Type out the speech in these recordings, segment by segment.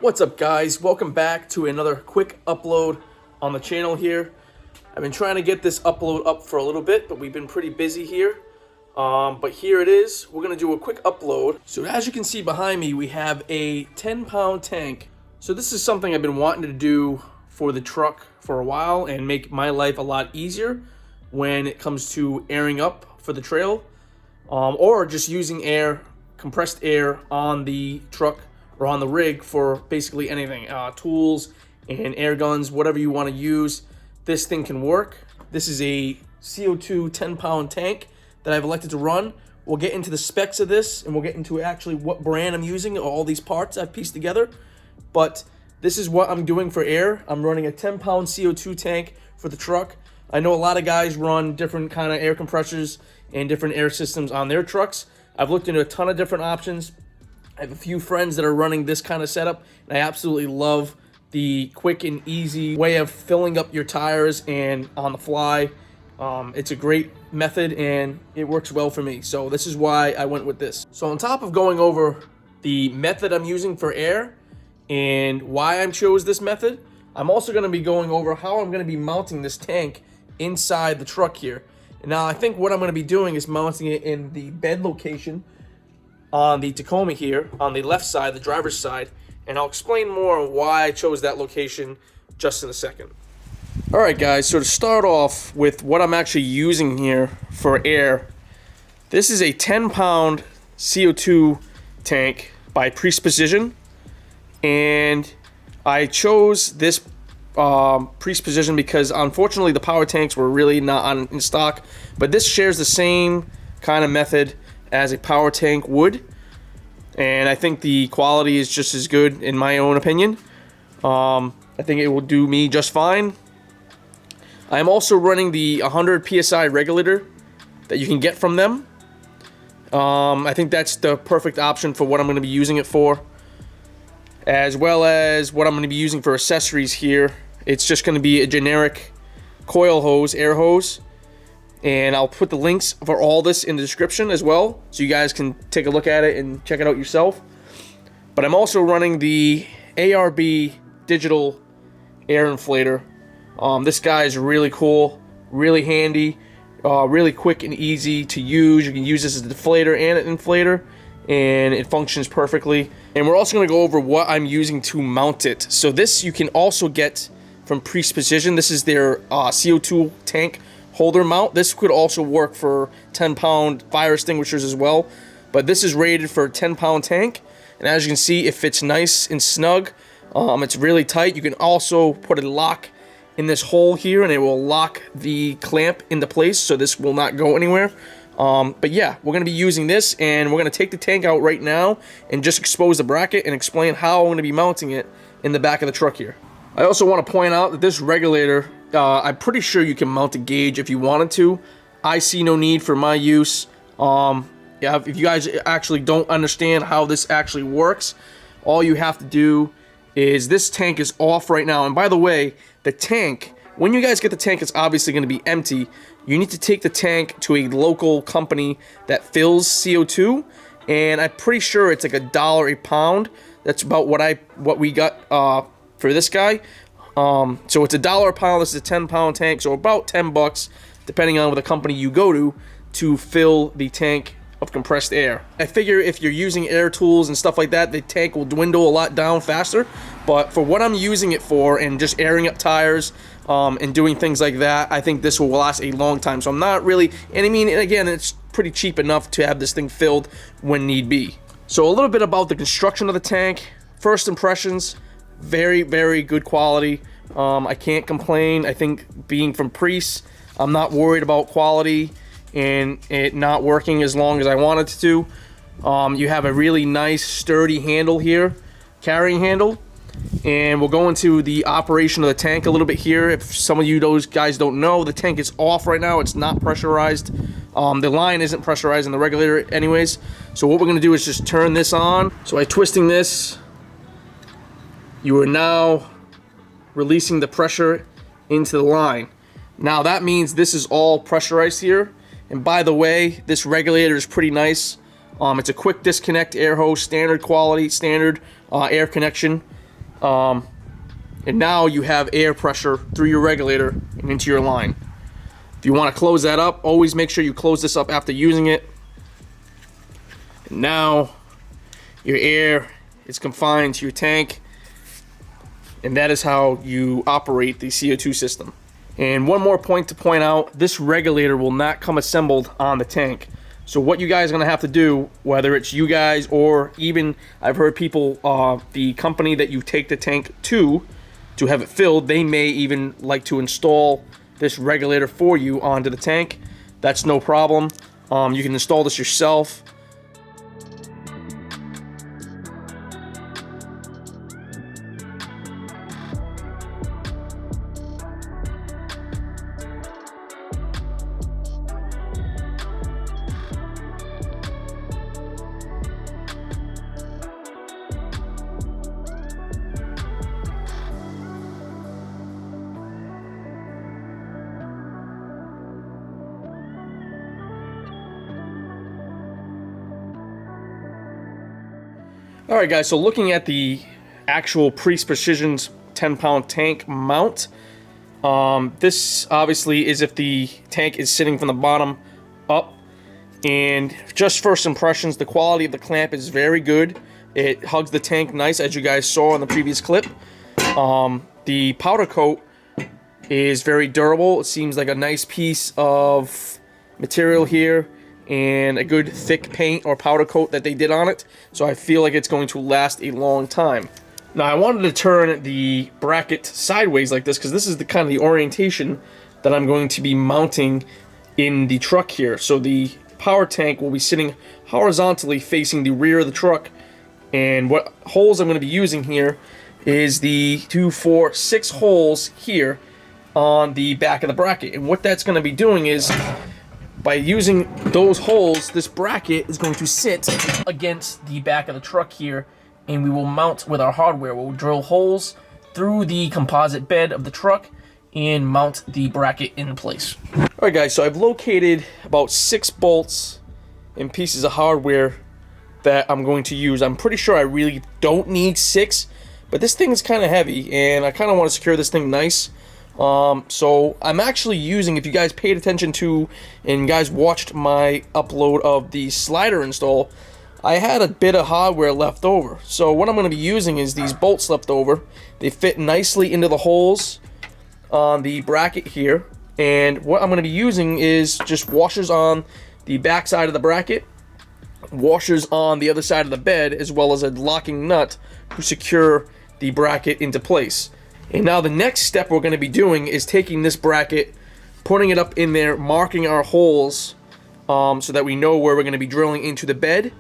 What's up, guys? Welcome back to another quick upload on the channel here. I've been trying to get this upload up for a little bit, but we've been pretty busy here. But here it is. We're going to do a quick upload. So as you can see behind me, we have a 10-pound tank. So this is something I've been wanting to do for the truck for a while and make my life a lot easier when it comes to airing up for the trail, or just using air, compressed air on the truck or on the rig for basically anything, tools and air guns, whatever you want to use. This thing can work. This is a C02 10-pound tank that I've elected to run. We'll get into the specs of this, and we'll get into actually what brand I'm using, all these parts I've pieced together. But this is what I'm doing for air. I'm running a 10-pound CO2 tank for the truck. I know a lot of guys run different kind of air compressors and different air systems on their trucks. I've looked into a ton of different options. I have a few friends that are running this kind of setup, and I absolutely love the quick and easy way of filling up your tires and on the fly. It's a great method, and it works well for me. So this is why I went with this. So on top of going over the method I'm using for air and why I chose this method, I'm also going to be going over how I'm going to be mounting this tank inside the truck here. And now I think what I'm going to be doing is mounting it in the bed location on the Tacoma here, on the left side, the driver's side, and I'll explain more on why I chose that location just in a second. Alright guys, so to start off with what I'm actually using here for air, this is a 10-pound CO2 tank by Preece Precision, and I chose this Preece Precision because unfortunately the power tanks were really not in stock, but this shares the same kind of method as a power tank would, and I think the quality is just as good in my own opinion. I think it will do me just fine. I am also running the 100 psi regulator that you can get from them. I think that's the perfect option for what I'm going to be using it for, as well as what I'm going to be using for accessories here. It's just going to be a generic coil hose, air hose. And I'll put the links for all this in the description as well, so you guys can take a look at it and check it out yourself. But I'm also running the ARB digital air inflator. This guy is really cool, really handy, really quick and easy to use. You can use this as a deflator and an inflator, and it functions perfectly. And we're also going to go over what I'm using to mount it. So this you can also get from Preece Precision. This is their CO2 tank holder mount. This could also work for 10-pound fire extinguishers as well, but this is rated for a 10-pound tank, and as you can see, it fits nice and snug. It's really tight. You can also put a lock in this hole here, and it will lock the clamp into place, so this will not go anywhere. But yeah, we're going to be using this, and we're going to take the tank out right now and just expose the bracket and explain how I'm going to be mounting it in the back of the truck here. I also want to point out that this regulator, I'm pretty sure you can mount a gauge if you wanted to. I see no need for my use. Yeah, if you guys actually don't understand how this actually works, all you have to do is, this tank is off right now. And by the way, the tank, when you guys get the tank, it's obviously going to be empty. You need to take the tank to a local company that fills CO2, and I'm pretty sure it's like $1 a pound. That's about what we got for this guy. So it's $1 a pound. This is a 10-pound tank, so about 10 bucks, depending on what the company you go to fill the tank of compressed air. I figure if you're using air tools and stuff like that, the tank will dwindle a lot down faster. But for what I'm using it for, and just airing up tires and doing things like that, I think this will last a long time. So I'm not really, and I mean, again, it's pretty cheap enough to have this thing filled when need be. So a little bit about the construction of the tank. First impressions, very, very good quality. I can't complain. I think being from Preece, I'm not worried about quality and it not working as long as I want it to. You have a really nice sturdy handle here, carrying handle. And we'll go into the operation of the tank a little bit here. If some of you those guys don't know, the tank is off right now. It's not pressurized. The line isn't pressurized in the regulator anyways. So what we're going to do is just turn this on. So by twisting this, you are now releasing the pressure into the line. Now that means this is all pressurized here. And by the way, this regulator is pretty nice. It's a quick disconnect air hose, standard quality, standard air connection. And now you have air pressure through your regulator and into your line. If you want to close that up, always make sure you close this up after using it. And now your air is confined to your tank, and that is how you operate the CO2 system. And one more point to point out, this regulator will not come assembled on the tank. So what you guys are going to have to do, whether it's you guys or even I've heard people, the company that you take the tank to have it filled, they may even like to install this regulator for you onto the tank. That's no problem. You can install this yourself. Alright guys, so looking at the actual Preece Precision's 10-pound tank mount, this obviously is if the tank is sitting from the bottom up, and just first impressions, the quality of the clamp is very good. It hugs the tank nice, as you guys saw in the previous clip. The powder coat is very durable. It seems like a nice piece of material here, and a good thick paint or powder coat that they did on it, so I feel like it's going to last a long time. Now I wanted to turn the bracket sideways like this because this is the kind of the orientation that I'm going to be mounting in the truck here. So the power tank will be sitting horizontally facing the rear of the truck, and what holes I'm going to be using here is the 2, 4, 6 holes here on the back of the bracket. And what that's going to be doing is, by using those holes, this bracket is going to sit against the back of the truck here, and we will mount with our hardware. We'll drill holes through the composite bed of the truck and mount the bracket in place. Alright guys, so I've located about 6 bolts and pieces of hardware that I'm going to use. I'm pretty sure I really don't need 6, but this thing is kind of heavy, and I kind of want to secure this thing nice. So I'm actually using, if you guys paid attention to and guys watched my upload of the slider install, I had a bit of hardware left over. So what I'm going to be using is these bolts left over. They fit nicely into the holes on the bracket here, and what I'm going to be using is just washers on the back side of the bracket, washers on the other side of the bed, as well as a locking nut to secure the bracket into place. And now the next step we're going to be doing is taking this bracket, putting it up in there, marking our holes so that we know where we're going to be drilling into the bed,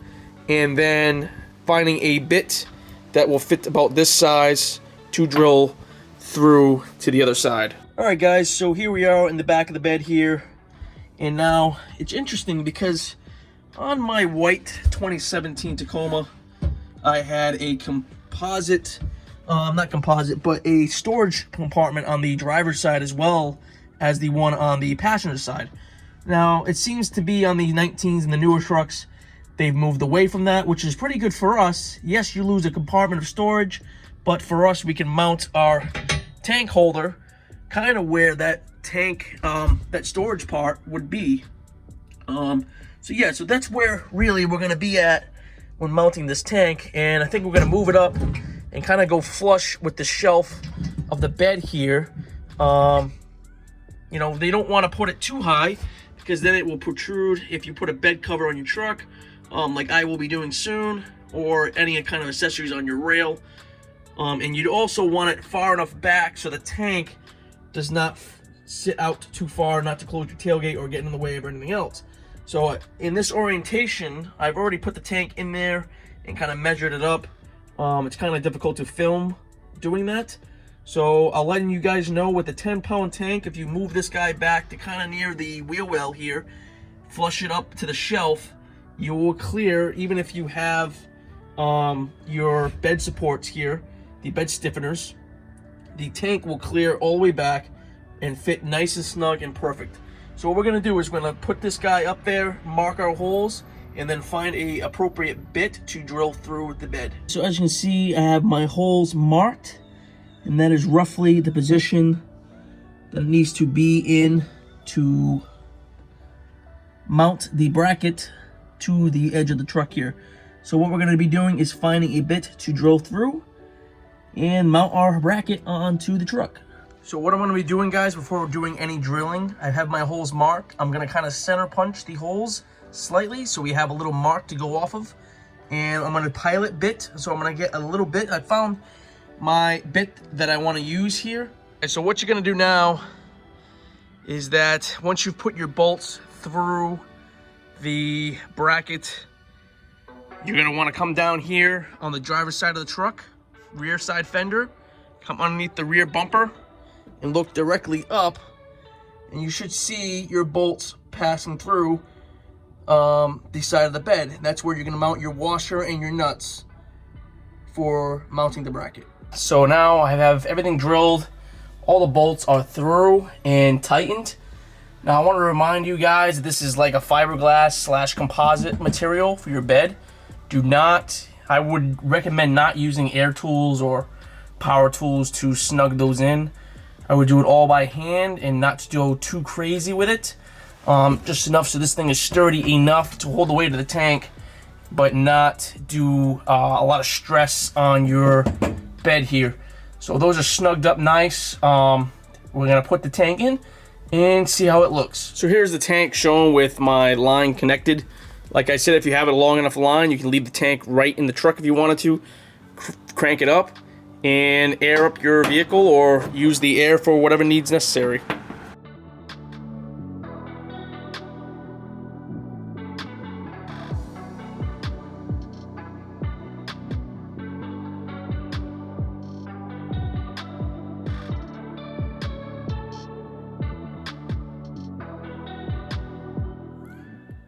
and then finding a bit that will fit about this size to drill through to the other side. Alright guys, so here we are in the back of the bed here, and now it's interesting because on my white 2017 Tacoma I had a composite, not composite, but a storage compartment on the driver's side as well as the one on the passenger side. Now, it seems to be on the 19s and the newer trucks, they've moved away from that, which is pretty good for us. Yes, you lose a compartment of storage, but for us, we can mount our tank holder kind of where that tank, that storage part would be. So yeah, so that's where really we're going to be at when mounting this tank, and I think we're going to move it up and kind of go flush with the shelf of the bed here. You know, they don't want to put it too high because then it will protrude if you put a bed cover on your truck, like I will be doing soon, or any kind of accessories on your rail. And you'd also want it far enough back so the tank does not sit out too far, not to close your tailgate or get in the way of anything else. So in this orientation, I've already put the tank in there and kind of measured it up. It's kind of difficult to film doing that. So I'll let you guys know with the 10-pound tank, if you move this guy back to kind of near the wheel well here, flush it up to the shelf, you will clear, even if you have your bed supports here, the bed stiffeners, the tank will clear all the way back and fit nice and snug and perfect. So what we're going to do is we're going to put this guy up there, mark our holes, and then find a appropriate bit to drill through the bed. So as you can see, I have my holes marked, and that is roughly the position that it needs to be in to mount the bracket to the edge of the truck here. So what we're going to be doing is finding a bit to drill through and mount our bracket onto the truck. So what I'm going to be doing, guys, before doing any drilling, I have my holes marked. I'm going to kind of center punch the holes slightly so we have a little mark to go off of. And I'm going to pilot bit, so I'm going to get a little bit. I found my bit that I want to use here. And so what you're going to do now is that once you've put your bolts through the bracket, you're going to want to come down here on the driver's side of the truck, rear side fender, come underneath the rear bumper, and look directly up, and you should see your bolts passing through the side of the bed. And that's where you're going to mount your washer and your nuts for mounting the bracket. So now I have everything drilled. All the bolts are through and tightened. Now I want to remind you guys, this is like a fiberglass / composite material for your bed. I would recommend not using air tools or power tools to snug those in. I would do it all by hand and not to go too crazy with it. Just enough so this thing is sturdy enough to hold the weight of the tank, but not do a lot of stress on your bed here. So those are snugged up nice. We're gonna put the tank in and see how it looks. So here's the tank shown with my line connected. Like I said, if you have a long enough line, you can leave the tank right in the truck if you wanted to. Crank it up and air up your vehicle, or use the air for whatever needs necessary.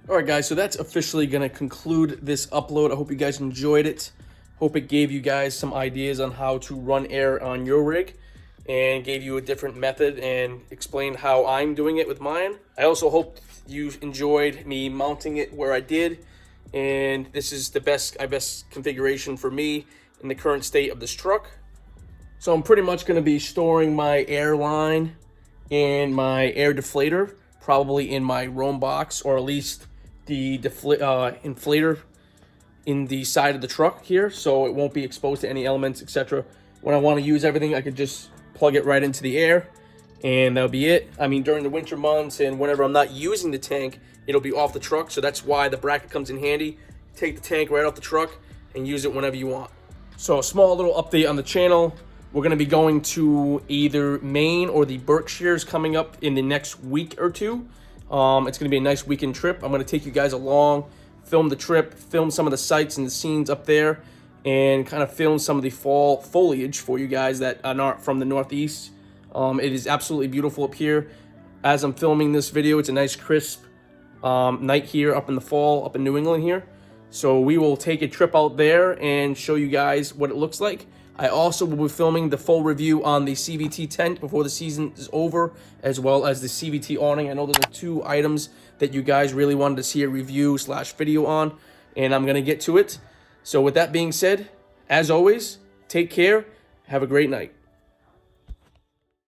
Alright guys, so that's officially going to conclude this upload. I hope you guys enjoyed it. Hope it gave you guys some ideas on how to run air on your rig, and gave you a different method and explained how I'm doing it with mine. I also hope you enjoyed me mounting it where I did, and this is the best configuration for me in the current state of this truck. So I'm pretty much going to be storing my air line and my air deflator probably in my roam box, or at least the inflator in the side of the truck here, so it won't be exposed to any elements, etc. When I want to use everything, I could just plug it right into the air, and that'll be it. I mean, during the winter months and whenever I'm not using the tank, it'll be off the truck, so that's why the bracket comes in handy. Take the tank right off the truck and use it whenever you want. So a small little update on the channel. We're going to be going to either Maine or the Berkshires coming up in the next week or two. It's going to be a nice weekend trip. I'm going to take you guys along, film the trip, film some of the sights and the scenes up there, and kind of film some of the fall foliage for you guys that are not from the Northeast. It is absolutely beautiful up here. As I'm filming this video, it's a nice crisp night here up in the fall, up in New England here. So we will take a trip out there and show you guys what it looks like. I also will be filming the full review on the CVT tent before the season is over, as well as the CVT awning. I know those are two items that you guys really wanted to see a review / video on, and I'm going to get to it. So with that being said, as always, take care. Have a great night.